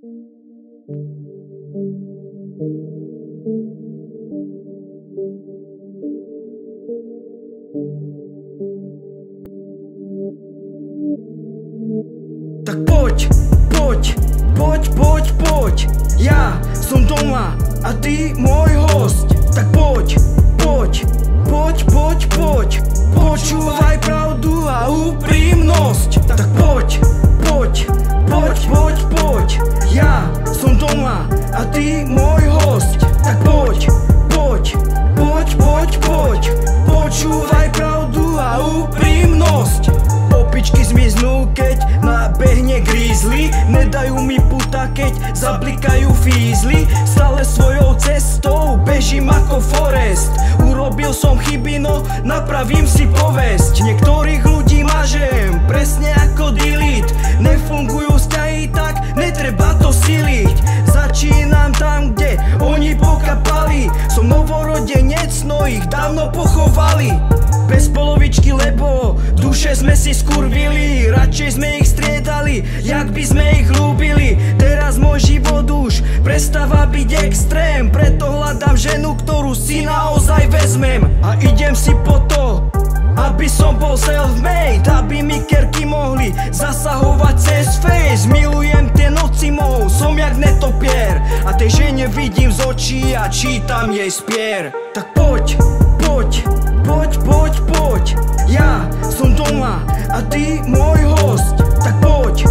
Tak poď, ja som doma a ty môj host. Tak poď, počúvaj pravdu a úprimnosť. Tak poď, ja som doma a ty môj host. Tak poď, počúvaj pravdu a úprimnosť. Opičky zmiznú, keď nabehne grizzly. Nedajú mi puta, keď zablikajú fízly. Stále svojou cestou bežím ako Forest. Urobil som chyby, no napravím si povesť. Niektorých ľudí mažem, presne ako delete. Nefungujú vzťahy, tak netreba to siliť. Začínam tam, kde oni pokapali. Som novorodenec, no ich dávno pochovali. Bez polovičky, lebo duše sme si skurvili. Radšej sme ich striedali, jak by sme ich ľúbili. Teraz môj život už prestáva byť extrém. Preto hľadám ženu, ktorú si naozaj vezmem. A idem si po to, aby som bol self-made. Aby mi kerky mohli zasahovať cez face. Milujem tie noci mou, som jak netopier. A tej žene vidím z očí a čítam jej spier. Tak poď, ja som doma a ty môj host. Tak poď,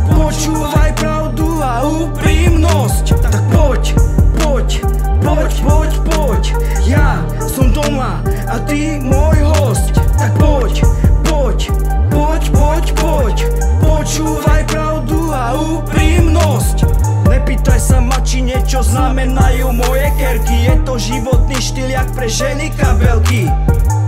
počúvaj pravdu a úprimnosť. Tak poď, ja som doma a ty môj host. Tak poď, počúvaj pravdu a úprimnosť. Nepýtaj sa ma, či niečo znamenajú moje kerky. Je to životný štýl, jak pre ženy kabelky.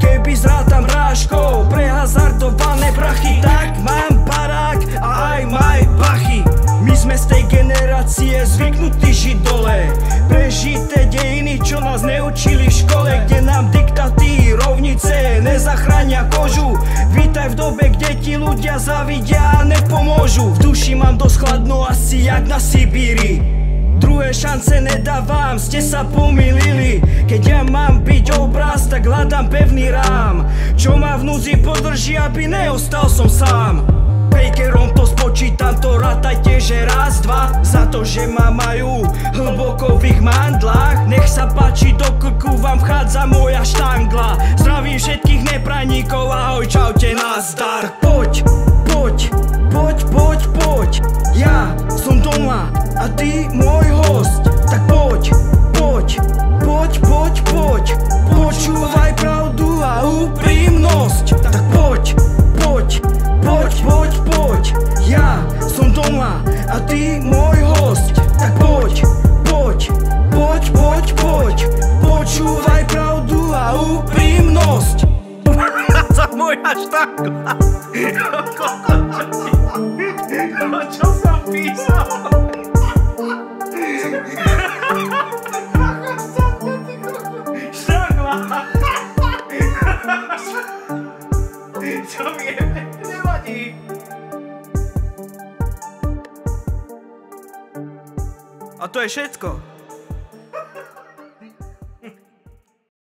Keby zrátam rážkou pre hazardované prachy, tak mám barák a aj maj bachy. My sme z tej generácie zvyknutí žiť dole. Prežité dejiny, čo nás neučili v škole, kde nám diktaty, rovnice nezachránia kožu. Vítaj v dobe, kde ti ľudia zavidia a nepomôžu. V duši mám dosť chladno, asi jak na Sibíri. Druhé šance nedávam, ste sa pomýlili. Keď ja mám byť obraz, tak hľadám pevný rám, čo ma v núdzi podrží, aby neostal som sám. Bakerom to spočítam, to rátajte, že raz, dva. Za to, že ma majú hlboko v ich mandlách. Nech sa páči, do krku vám vchádza moja štangla. Zdravím všetkých neprajníkov, ahoj, čaute, nazdar. Tak poď, ja som doma a ty môj host. Tak poď, počúvaj pravdu a úprimnosť. Tak poď, ja som doma a ty môj host. Tak poď, počúvaj pravdu a úprimnosť. Za moja štangla. Čo som písal? Štangla. Čo vieme? Nevadí. A to je všetko.